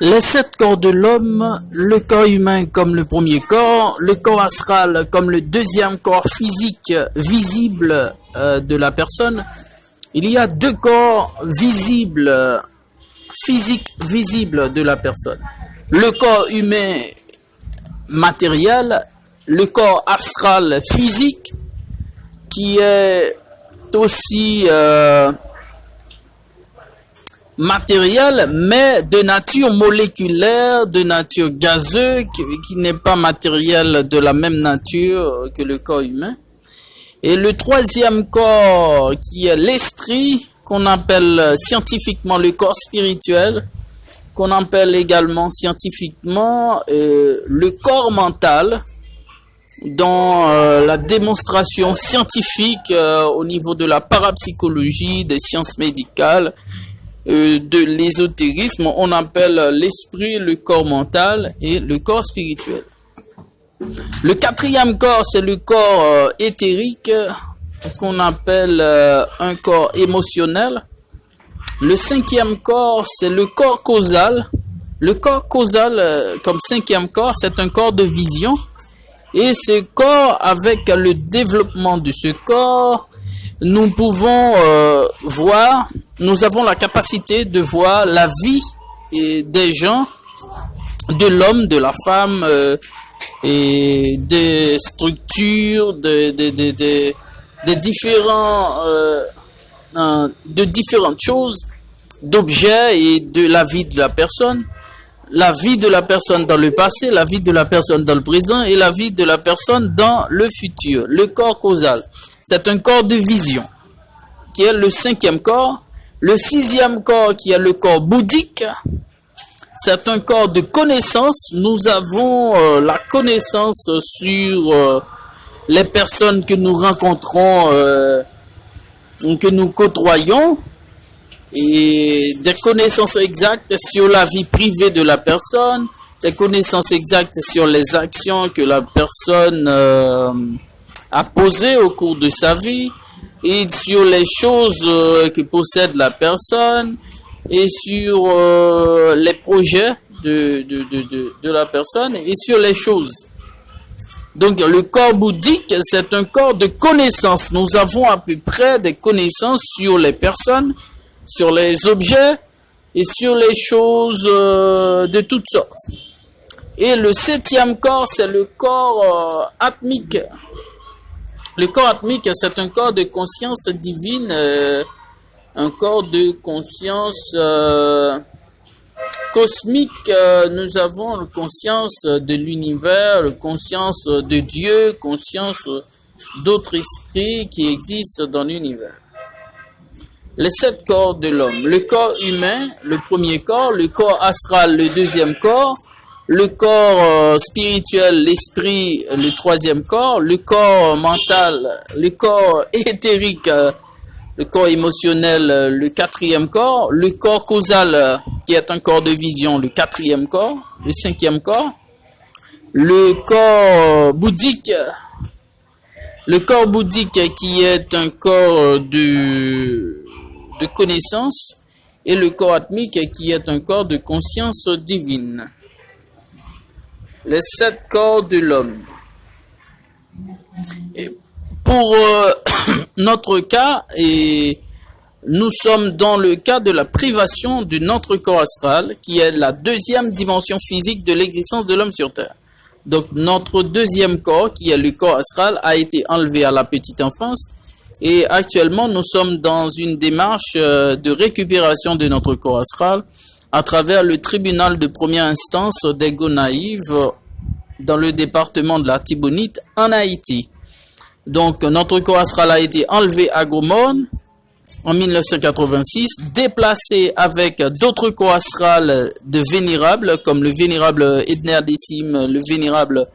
Les 7 corps de l'homme, le corps humain comme le premier corps, le corps astral comme le deuxième corps physique visible de la personne. Il y a 2 corps visibles, physiques visibles de la personne. Le corps humain matériel, le corps astral physique qui est aussi matériel, mais de nature moléculaire, de nature gazeuse, qui n'est pas matériel de la même nature que le corps humain. Et le troisième corps, qui est l'esprit, qu'on appelle scientifiquement le corps spirituel, qu'on appelle également scientifiquement le corps mental, dans la démonstration scientifique au niveau de la parapsychologie, des sciences médicales, de l'ésotérisme, on appelle l'esprit, le corps mental et le corps spirituel. Le 4e corps, c'est le corps éthérique, qu'on appelle un corps émotionnel. Le 5e corps, c'est le corps causal. Le corps causal, comme 5e corps, c'est un corps de vision. Et ce corps, avec le développement de ce corps, nous pouvons voir, nous avons la capacité de voir la vie des gens, de l'homme, de la femme, et des structures, de différentes choses, d'objets et de la vie de la personne. La vie de la personne dans le passé, la vie de la personne dans le présent et la vie de la personne dans le futur. Le corps causal, c'est un corps de vision qui est le 5e corps. Le 6e corps qui est le corps bouddhique, c'est un corps de connaissance. Nous avons la connaissance sur les personnes que nous rencontrons, que nous côtoyons, et des connaissances exactes sur la vie privée de la personne, des connaissances exactes sur les actions que la personne a posées au cours de sa vie, et sur les choses que possède la personne, et sur les projets de la personne, et sur les choses. Donc le corps bouddhique, c'est un corps de connaissances. Nous avons à peu près des connaissances sur les personnes, sur les objets et sur les choses de toutes sortes. Et le 7e corps, c'est le corps atmique. Le corps atmique, c'est un corps de conscience divine, un corps de conscience cosmique. Nous avons la conscience de l'univers, la conscience de Dieu, conscience d'autres esprits qui existent dans l'univers. Les 7 corps de l'homme. Le corps humain, le premier corps, le corps astral, le deuxième corps, le corps spirituel, l'esprit, le 3e corps, le corps mental, le corps éthérique, le corps émotionnel, le 4e corps, le corps causal, qui est un corps de vision, le 4e corps, le 5e corps, le corps bouddhique, qui est un corps de connaissance, et le corps atmique qui est un corps de conscience divine. Les 7 corps de l'homme. Et pour notre cas, et nous sommes dans le cas de la privation de notre corps astral, qui est la 2e dimension physique de l'existence de l'homme sur Terre. Donc notre 2e corps, qui est le corps astral, a été enlevé à la petite enfance. Et actuellement, nous sommes dans une démarche de récupération de notre corps astral à travers le tribunal de première instance des Gonaïves dans le département de la Tibonite en Haïti. Donc, notre corps astral a été enlevé à Gomorrhe en 1986, déplacé avec d'autres corps astrales de vénérables, comme le vénérable Edner Décime, le vénérable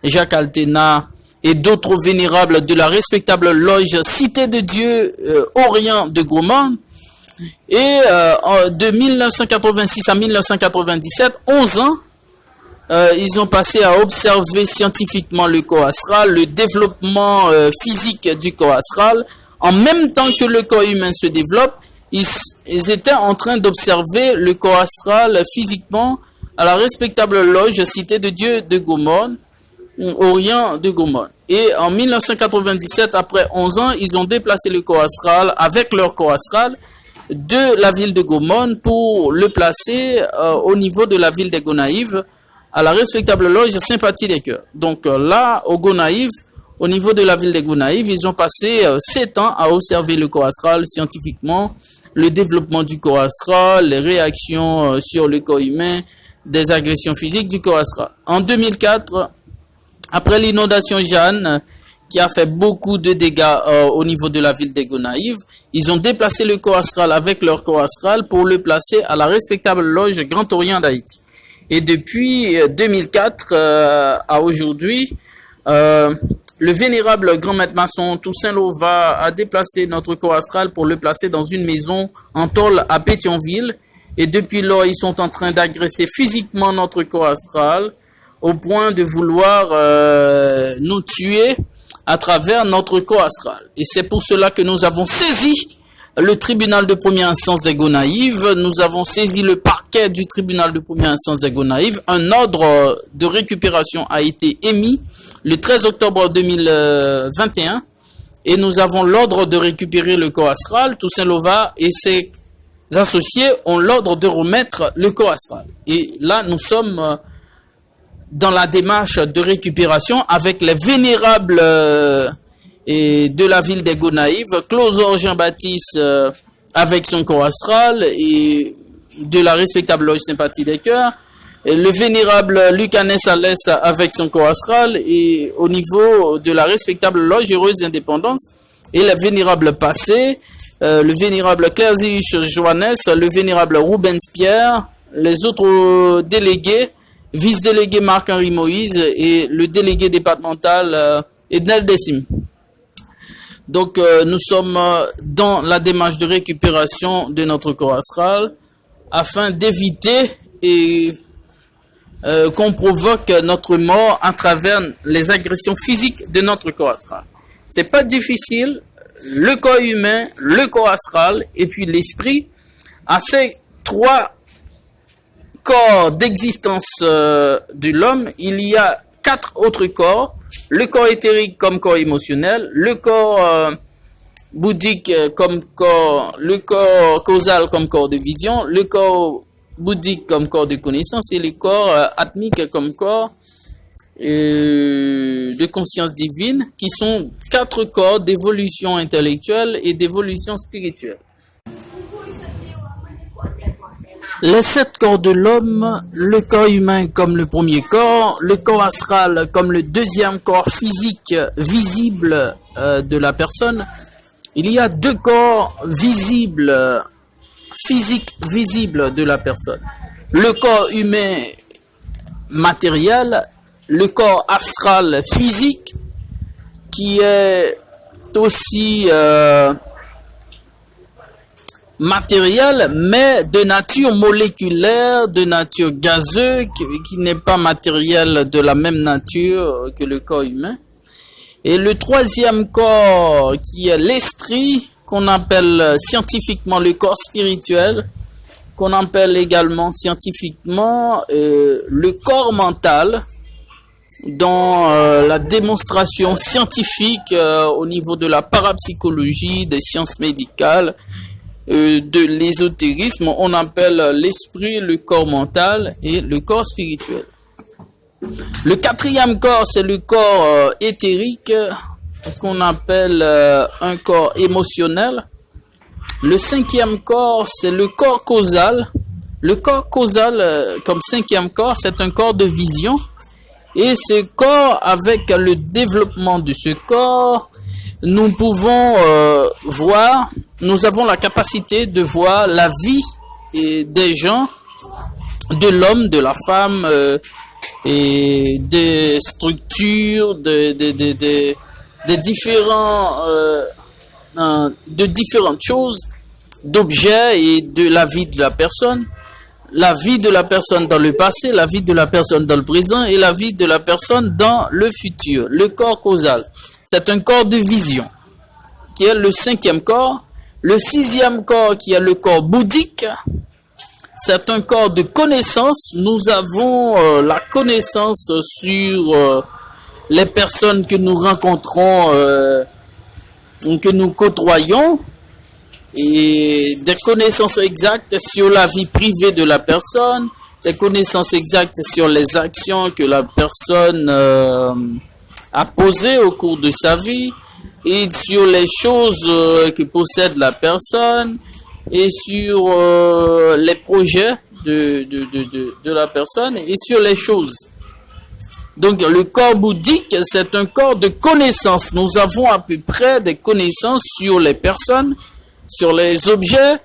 Jacques Altena, et d'autres vénérables de la respectable loge Cité de Dieu Orient de Gomorrhe. Et de 1986 à 1997, 11 ans, ils ont passé à observer scientifiquement le corps astral, le développement physique du corps astral, en même temps que le corps humain se développe, ils, ils étaient en train d'observer le corps astral physiquement à la respectable loge Cité de Dieu de Gomorrhe, Orient de Gomorrhe. Et en 1997, après 11 ans, ils ont déplacé le corps astral avec leur corps astral de la ville de Gomorrhe pour le placer au niveau de la ville des Gonaïves, à la respectable loge Sympathie des Cœurs. Donc là, au Gonaïves, au niveau de la ville des Gonaïves, ils ont passé 7 ans à observer le corps astral scientifiquement, le développement du corps astral, les réactions sur le corps humain, des agressions physiques du corps astral. En 2004, après l'inondation Jeanne, qui a fait beaucoup de dégâts au niveau de la ville des Gonaïves, ils ont déplacé le corps astral avec leur corps astral pour le placer à la respectable loge Grand Orient d'Haïti. Et depuis 2004 à aujourd'hui, le vénérable grand maître maçon Toussaint Lova a déplacé notre corps astral pour le placer dans une maison en tôle à Pétionville. Et depuis lors, ils sont en train d'agresser physiquement notre corps astral au point de vouloir nous tuer à travers notre corps astral. Et c'est pour cela que nous avons saisi le tribunal de première instance des Gonaïves, nous avons saisi le parquet du tribunal de première instance des Gonaïves. Un ordre de récupération a été émis le 13 octobre 2021 et nous avons l'ordre de récupérer le corps astral. Toussaint Lova et ses associés ont l'ordre de remettre le corps astral. Et là, nous sommes dans la démarche de récupération avec les vénérables et de la ville des Gonaïves, Closor Jean-Baptiste avec son corps astral et de la respectable loge Sympathie des Cœurs, et le vénérable Lucanès Alès avec son corps astral et au niveau de la respectable loge Heureuse Indépendance et le vénérable Passé, le vénérable Clairzius Joannès, le vénérable Rubens Pierre, les autres délégués, vice-délégué Marc-Henri Moïse et le délégué départemental Ednel Dessim. Donc nous sommes dans la démarche de récupération de notre corps astral afin d'éviter et qu'on provoque notre mort à travers les agressions physiques de notre corps astral. C'est pas difficile, le corps humain, le corps astral et puis l'esprit, à ces trois corps d'existence de l'homme, il y a 4 autres corps. Le corps éthérique comme corps émotionnel, le corps bouddhique comme corps, le corps causal comme corps de vision, le corps bouddhique comme corps de connaissance et le corps atmique comme corps de conscience divine, qui sont 4 corps d'évolution intellectuelle et d'évolution spirituelle. Les 7 corps de l'homme, le corps humain comme le premier corps, le corps astral comme le deuxième corps physique visible de la personne. Il y a 2 corps visibles, physiques visibles de la personne. Le corps humain matériel, le corps astral physique qui est aussi matériel, mais de nature moléculaire, de nature gazeuse, qui n'est pas matériel de la même nature que le corps humain. Et le troisième corps, qui est l'esprit, qu'on appelle scientifiquement le corps spirituel, qu'on appelle également scientifiquement le corps mental, dans la démonstration scientifique au niveau de la parapsychologie, des sciences médicales, de l'ésotérisme, on appelle l'esprit, le corps mental et le corps spirituel. Le 4e corps, c'est le corps éthérique, qu'on appelle un corps émotionnel. Le 5e corps, c'est le corps causal. Le corps causal, comme 5e corps, c'est un corps de vision. Et ce corps, avec le développement de ce corps, nous pouvons voir, nous avons la capacité de voir la vie des gens, de l'homme, de la femme, et des structures, de différentes choses, d'objets et de la vie de la personne. La vie de la personne dans le passé, la vie de la personne dans le présent et la vie de la personne dans le futur. Le corps causal, c'est un corps de vision qui est le 5e corps. Le sixième corps, qui est le corps bouddhique, c'est un corps de connaissance. Nous avons la connaissance sur les personnes que nous rencontrons, que nous côtoyons, et des connaissances exactes sur la vie privée de la personne, des connaissances exactes sur les actions que la personne a posées au cours de sa vie, et sur les choses que possède la personne, et sur les projets de la personne, et sur les choses. Donc le corps bouddhique, c'est un corps de connaissances. Nous avons à peu près des connaissances sur les personnes, sur les objets,